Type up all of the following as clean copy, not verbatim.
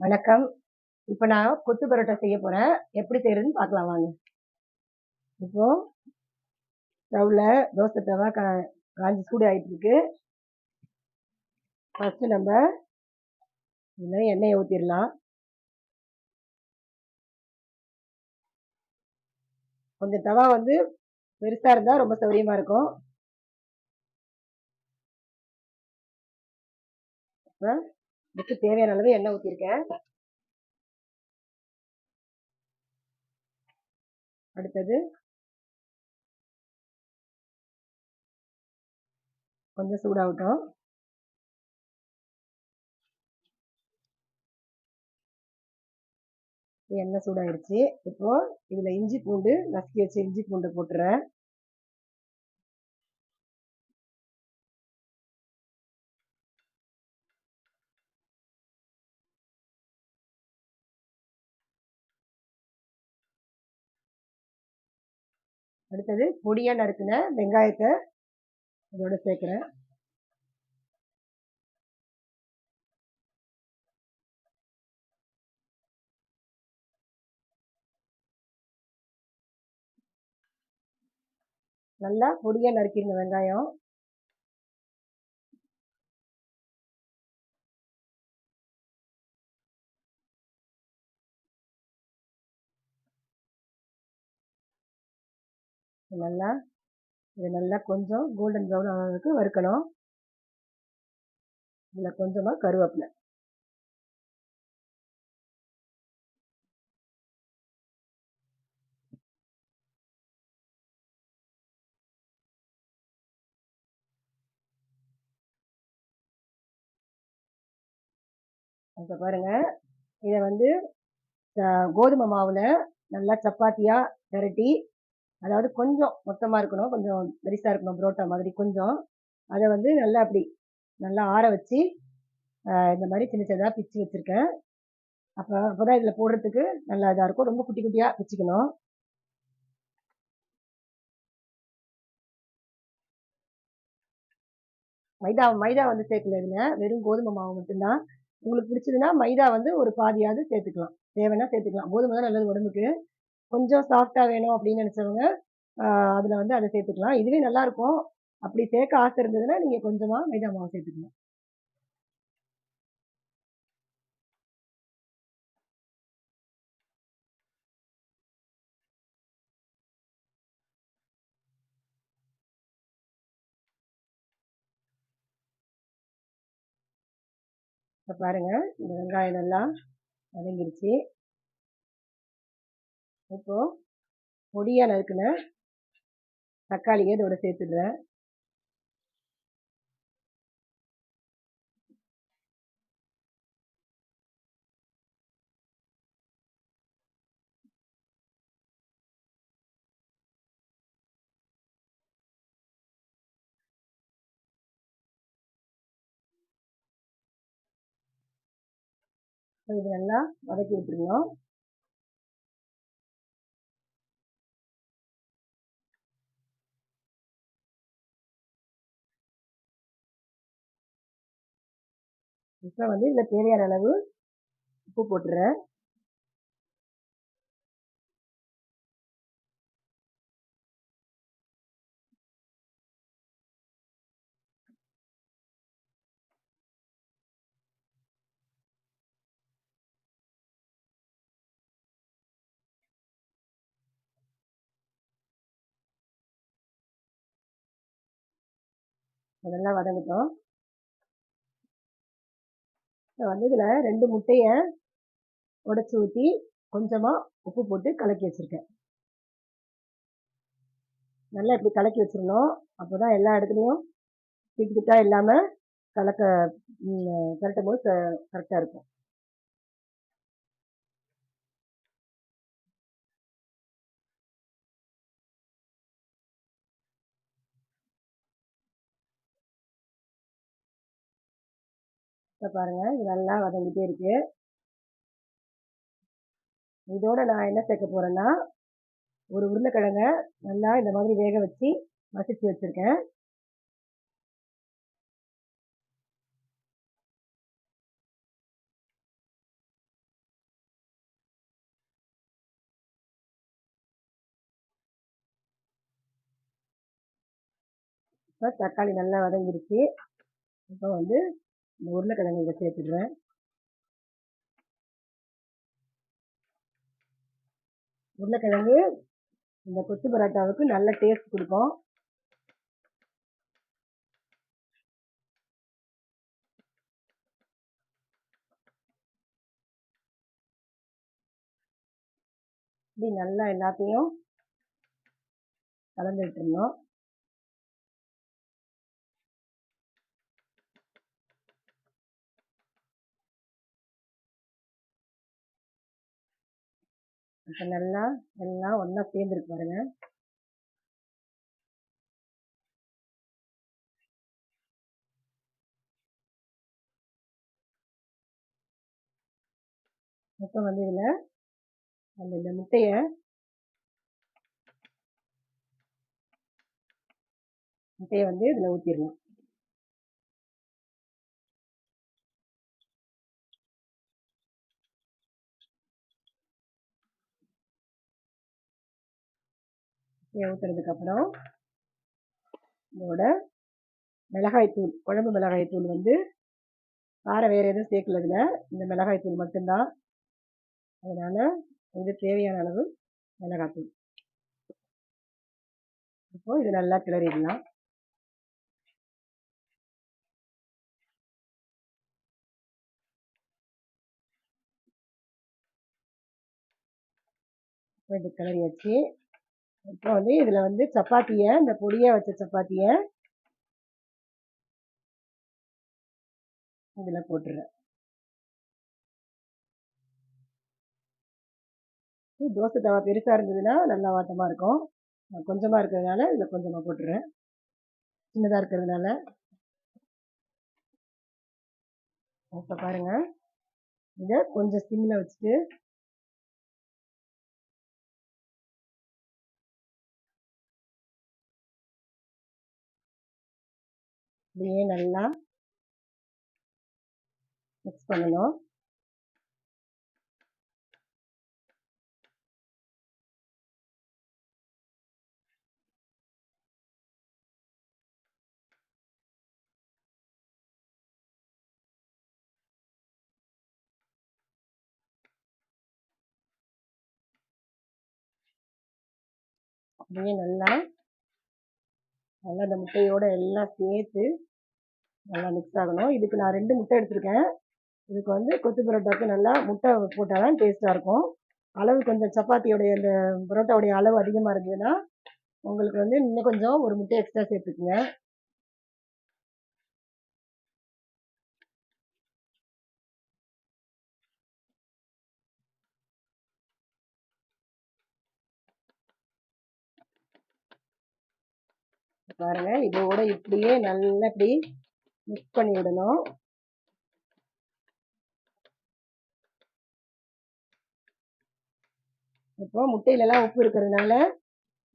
வணக்கம். இப்ப நான் கொத்து பரோட்டா செய்ய போறேன். எப்படி செய்றதுன்னு பார்க்கலாம் வாங்க. இப்போ ஸ்டவ்ல தோசை தவா காஞ்சு சூடு ஆயிட்டு இருக்கு. ஃபர்ஸ்ட் நம்ம இதுல எண்ணெயை ஊத்திடலாம். கொஞ்சம் தவா வந்து பெருசா இருந்தா ரொம்ப சௌரியமா இருக்கும். இப்ப இதுக்கு தேவையான அளவு எண்ணெய் ஊத்திருக்கேன். அடுத்தது கொஞ்சம் சூடாகட்டும். எண்ணெய் சூடாயிருச்சு. இப்போ இதுல இஞ்சி பூண்டு நசுக்கி வச்ச இஞ்சி பூண்டு போட்டுறேன். அடுத்தது பொடியா நறுக்குன வெங்காயத்தை இதோட சேர்க்கிறேன். நல்லா பொடியா நறுக்கிருங்க வெங்காயம். நல்லா இது நல்லா கொஞ்சம் கோல்டன் ப்ரௌன் ஆகிறதுக்கு வறுக்கணும். இதில் கொஞ்சமாக கருவேப்பிலை. இப்போ பாருங்க, இதை வந்து கோதுமை மாவில் நல்லா சப்பாத்தியாக திரட்டி, அதாவது கொஞ்சம் மொத்தமாக இருக்கணும், கொஞ்சம் பெருசாக இருக்கணும், புரோட்டா மாதிரி கொஞ்சம். அதை வந்து நல்லா அப்படி நல்லா ஆற வச்சு இந்த மாதிரி சின்ன சின்னதாக பிச்சு வச்சுருக்கேன். அப்போதான் இதில் போடுறதுக்கு நல்லா இதாக இருக்கும். ரொம்ப குட்டி குட்டியாக பிச்சுக்கணும். மைதா வந்து சேர்க்கல, இதில் வெறும் கோதுமை மாவு மட்டும்தான். உங்களுக்கு பிடிச்சதுன்னா மைதா வந்து ஒரு பாதியாவது சேர்த்துக்கலாம், தேவைன்னா சேர்த்துக்கலாம். கோதுமை தான் நல்லது உடம்புக்கு. கொஞ்சம் சாஃப்டாக வேணும் அப்படின்னு நினச்சவங்க அதில் வந்து அதை சேர்த்துக்கலாம். இதுவே நல்லாயிருக்கும். அப்படி சேர்க்க ஆசை இருந்ததுன்னா நீங்கள் கொஞ்சமாக மைதா மாவு சேர்த்துக்கலாம். இப்போ பாருங்கள், இந்த வெங்காயம் நல்லா வதங்கிருச்சு. இப்போது பொடியாக நறுக்குன தக்காளியை இதோட சேர்த்துடுறேன். இது நல்லா வதக்கி விட்டுருணும். இப்போ வந்து இதில் தேவையான அளவு உப்பு போட்டுறேன். நல்லா வதங்கட்டும். இப்போ வந்து இதில் 2 முட்டையை உடச்சி ஊற்றி கொஞ்சமாக உப்பு போட்டு கலக்கி வச்சுருக்கேன். நல்லா இப்படி கலக்கி வச்சிடணும். அப்போ தான் எல்லா இடத்துலையும் திட்டு திட்டாக இல்லாமல் கலக்க கலட்டும் போது கரெக்டாக இருக்கும். இப்போ பாருங்கள், இது நல்லா வதங்கிட்டே இருக்கு. இதோட நான் என்ன சேர்க்க போகிறேன்னா, ஒரு உருளைக்கிழங்கை நல்லா இந்த மாதிரி வேக வச்சு மசிச்சு வச்சுருக்கேன். இப்போ தக்காளி நல்லா வதங்கிருச்சு. இப்போ வந்து இந்த உருளைக்கிழங்கு இதை சேர்த்துடுறேன். உருளைக்கிழங்கு இந்த கொத்து பரோட்டாவுக்கு நல்ல டேஸ்ட் கொடுக்கும். இப்படி நல்லா எல்லாத்தையும் கலந்து விட்டுருணும். இப்போ நல்லா எல்லாம் ஒன்றா சேர்ந்துருக்கு பாருங்க. இப்போ வந்து இதில் இந்த முட்டையை வந்து இதில் ஊற்றிடலாம். முட்டையை ஊற்றுறதுக்கப்புறம் இதோட மிளகாய்த்தூள், குழம்பு மிளகாய்த்தூள் வந்து காரம் வேறு எதுவும் சேர்க்கலதுல, இந்த மிளகாய்த்தூள் மட்டும்தான். அதனால் இது தேவையான அளவு மிளகாய்த்தூள். இப்போ இது நல்லா கிளறிடலாம். இப்போ இது கிளறியாச்சு. இப்போ வந்து இதில் வந்து சப்பாத்தியை, இந்த பொடியாக வச்ச சப்பாத்தியை இதில் போட்டுடுறேன். தோசை தவா பெருசாக இருந்ததுன்னா நல்லா வாட்டமாக இருக்கும். கொஞ்சமாக இருக்கிறதுனால இதில் கொஞ்சமாக போட்டுடுறேன். சின்னதாக இருக்கிறதுனால. இப்போ பாருங்கள், இதை கொஞ்சம் சிம்மில் வச்சுட்டு இப்படியே நல்லா மிக்ஸ் பண்ணணும். அப்படியே நல்லா இந்த முட்டையோடு எல்லாம் சேர்த்து நல்லா மிக்ஸ் ஆகணும். இதுக்கு நான் 2 முட்டை எடுத்திருக்கேன். இதுக்கு வந்து கொத்து பரோட்டாவுக்கு நல்லா முட்டை போட்டால் தான் டேஸ்ட்டாக இருக்கும். அளவு கொஞ்சம் சப்பாத்தியோடைய இந்த பரோட்டாவுடைய அளவு அதிகமாக இருந்ததுன்னா உங்களுக்கு வந்து இன்னும் கொஞ்சம் ஒரு முட்டை எக்ஸ்ட்ரா சேர்த்துக்குங்க. பாருங்க, இதோட இப்படியே நல்லா இப்படி மிக்ஸ் பண்ணி விடணும். இப்போ முட்டையிலலாம் உப்பு இருக்கிறதுனால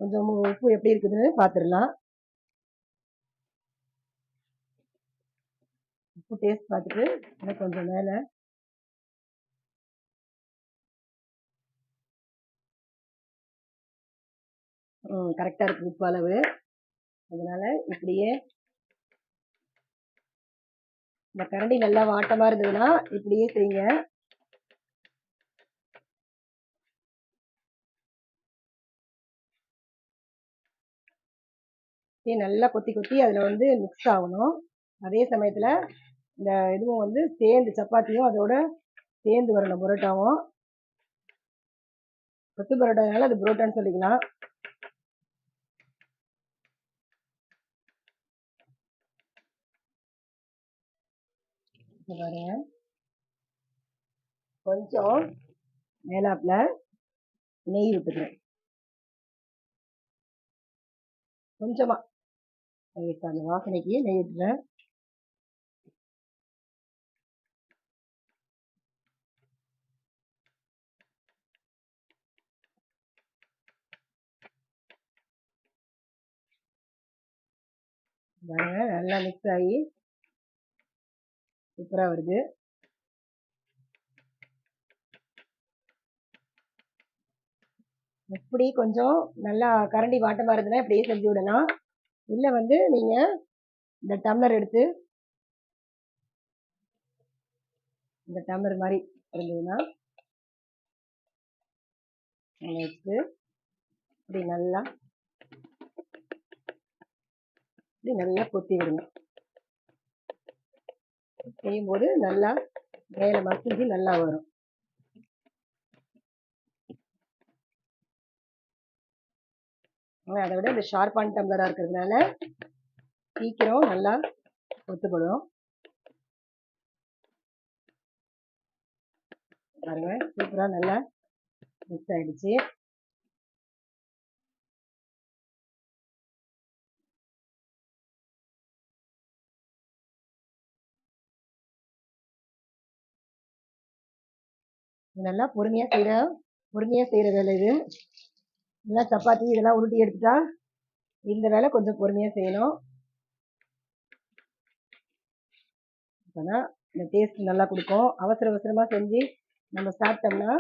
கொஞ்சம் உப்பு எப்படி இருக்குதுன்னு பார்த்துடலாம். உப்பு டேஸ்ட் பார்த்துட்டு இன்னும் கொஞ்சம் மேலே கரெக்டாக இருக்குது உப்பு அளவு. அதனால இப்படியே இந்த கரண்டி நல்லா வாட்டமாக இருந்ததுன்னா இப்படியே செய்யுங்க. நல்லா கொத்தி கொத்தி அதில் வந்து மிக்ஸ் ஆகணும். அதே சமயத்தில் இந்த இதுவும் வந்து சேர்ந்து சப்பாத்தியும் அதோட சேர்ந்து வரணும். பரோட்டாவும் கொத்து பரோட்டானால அது பரோட்டான்னு சொல்லிக்கலாம். பாருங்க, கொஞ்சம் மேலாப்புல நெய் விட்டுக்கிறேன். கொஞ்சமா நெய் விட்டு அந்த வாசனைக்கு நெய் விட்டுறேன். பாருங்க, நல்லா மிக்ஸ் ஆகி சூப்பராக வருது. இப்படி கொஞ்சம் நல்லா கரண்டி வாட்டமாக இருந்ததுன்னா இப்படியே செஞ்சு விடலாம். இல்லை வந்து நீங்கள் இந்த டம்ளர் எடுத்து இந்த டம்ளர் மாதிரி இருந்ததுன்னா வச்சு இப்படி நல்லா கொத்தி விடுங்க. செய்யும்போது நல்லா மேலே மசிஞ்சு நல்லா வரும். அதை விட இந்த ஷார்ப்பான டம்ளராக இருக்கிறதுனால சீக்கிரம் நல்லா கொத்துப்படும். பாருங்க, சூப்பராக நல்லா மிக்ஸ் ஆயிடுச்சு. நல்லா பொறுமையாக செய்கிற வேலை இது. நல்லா சப்பாத்தி இதெல்லாம் உருட்டி எடுத்துட்டா இந்த வேலை கொஞ்சம் பொறுமையாக செய்யணும். அப்போதான் இந்த டேஸ்ட் நல்லா கொடுக்கும். அவசர அவசரமாக செஞ்சு நம்ம சாப்பிட்டோம்னா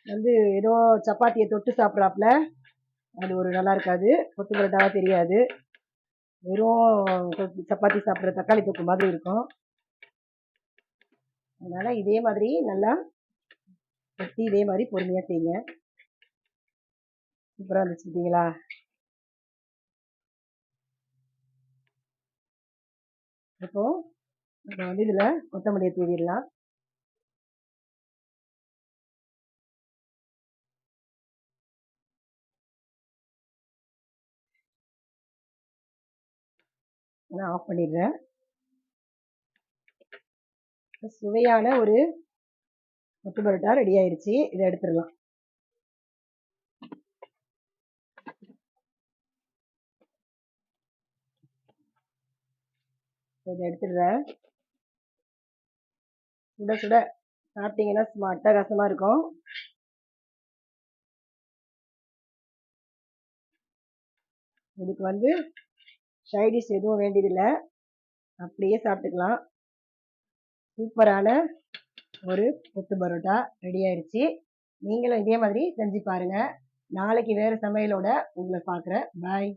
வந்து ஏதோ சப்பாத்தியை தொட்டு சாப்பிட்றாப்புல அது ஒரு நல்லா இருக்காது, கொத்து பரோட்டாவாக தெரியாது. வெறும் சப்பாத்தி சாப்பிட்ற தக்காளி தொக்கு மாதிரி இருக்கும். அதனால் இதே மாதிரி நல்லா கொத்தி இதே மாதிரி பொறுமையாக செய்யுங்க. சூப்பராக இருந்துச்சு பார்த்தீங்களா? இப்போ நம்ம வந்து இதில் கொத்தமல்லியை தூவிடலாம். நான் ஆஃப் பண்ணிடுறேன். சுவையான ஒரு கொத்து பரோட்டா ரெடி ஆயிடுச்சு. இதை எடுத்துடலாம். இதை எடுத்துடுறேன். சுட சுட சாப்பிட்டீங்கன்னா சும்மா அட்டகாசமாக இருக்கும். இதுக்கு வந்து சைடிஷ் எதுவும் வேண்டியதில்லை, அப்படியே சாப்பிட்டுக்கலாம். சூப்பரான ஒரு கொத்து பரோட்டா ரெடி ஆயிடுச்சு. நீங்களும் இதே மாதிரி செஞ்சு பாருங்கள். நாளைக்கு வேறு சமையலோட உங்களை பார்க்குறேன். பாய்.